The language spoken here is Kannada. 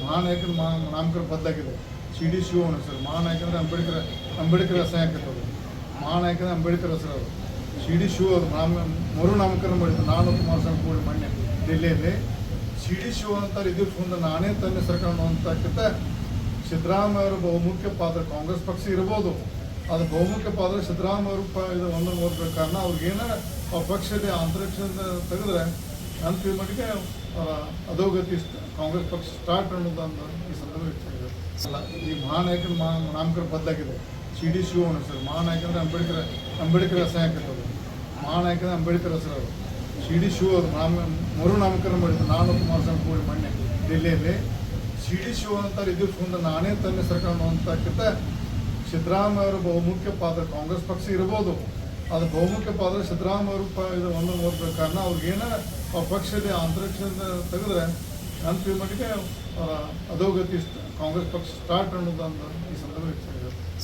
ಮಹಾನಾಯಕನ ನಾಮಕರಣ ಬದಲಾಗಿದೆ. CD ಶಿವಣ್ಣ ಸರ್ ಮಹಾನಾಯಕಂದ್ರೆ ಅಂಬೇಡ್ಕರ್ ಹೆಸರು ಹಾಕಿರ್ತದೆ. ಮಹಾನಾಯಕನ ಅಂಬೇಡ್ಕರ್ ಹೆಸರು ಅದು. CD ಶಿವ ಅದು ಮರು ನಾಮಕರಣ ಮಾಡಿದ್ದು. ನಾನು ಕುಮಾರಸ್ವಾಮಿ ಕೂಡಿ ಮೊನ್ನೆ ಡೆಲ್ಲಿಯಲ್ಲಿ CD ಶಿವ ಅಂತ ಇದ್ದಿದ್ದು ಮುಂದೆ ನಾನೇ ತನ್ನ ಸರ್ಕಾರ ಅನ್ನುವಂಥಕ್ಕಿಂತ ಸಿದ್ದರಾಮಯ್ಯ ಅವರು ಬಹುಮುಖ್ಯ ಪಾತ್ರ, ಕಾಂಗ್ರೆಸ್ ಪಕ್ಷ ಇರ್ಬೋದು, ಅದು ಬಹುಮುಖ್ಯ ಪಾತ್ರ ಸಿದ್ದರಾಮಯ್ಯ ಅವರು ಇದು ಒಂದು ಓದಬೇಕು. ಕಾರಣ ಅವ್ರಿಗೇನಾರ ಆ ಪಕ್ಷದ ಅಂತರಿಕ್ಷದಿಂದ ತೆಗೆದ್ರೆ ಅಂತಿಮ ಮಟ್ಟಿಗೆ ಅಧೋಗತಿ ಕಾಂಗ್ರೆಸ್ ಪಕ್ಷ ಸ್ಟಾರ್ಟ್ ಅನ್ನೋದೊಂದು ಈ ಸಂದರ್ಭ ಅಲ್ಲ. ಈ ಮಹಾನಾಯಕನ ನಾಮಕರಣ ಬದಲಾಗಿದೆ. CD ಶಿವಣ್ಣ ಸರ್ ಮಹಾನಾಯಕಂದ್ರೆ ಅಂಬೇಡ್ಕರ್ ಹೆಸರು ಹಾಕಿರ್ತದೆ. ಮಹಾನಾಯಕನ ಅಂಬೇಡ್ಕರ್ ಹೆಸರು ಅದು. CD ಶಿವ ಅದು ಮರು ನಾಮಕರಣ ಮಾಡಿದ್ದು. ನಾನು ಕುಮಾರಸ್ವಾಮಿ ಕೂಡಿ ಮೊನ್ನೆ ಡೆಲ್ಲಿಯಲ್ಲಿ CD ಶಿವ ಅಂತ ಇದ್ದಿದ್ದು ಮುಂದೆ ನಾನೇ ತನ್ನ ಸರ್ಕಾರ ಅನ್ನುವಂಥಕ್ಕಿಂತ ಸಿದ್ದರಾಮಯ್ಯ ಅವರು ಬಹುಮುಖ್ಯ ಪಾತ್ರ, ಕಾಂಗ್ರೆಸ್ ಪಕ್ಷ ಇರ್ಬೋದು, ಅದು ಬಹುಮುಖ್ಯ ಪಾತ್ರ ಸಿದ್ದರಾಮಯ್ಯ ಅವರು ಇದು ಒಂದು ಓದಬೇಕು. ಕಾರಣ ಅವ್ರಿಗೇನಾರ ಆ ಪಕ್ಷದ ಅಂತರಿಕ್ಷದಿಂದ ತೆಗೆದ್ರೆ ಅಂತಿಮ ಮಟ್ಟಿಗೆ ಅಧೋಗತಿ ಕಾಂಗ್ರೆಸ್ ಪಕ್ಷ ಸ್ಟಾರ್ಟ್ ಅನ್ನೋದೊಂದು ಈ ಸಂದರ್ಭ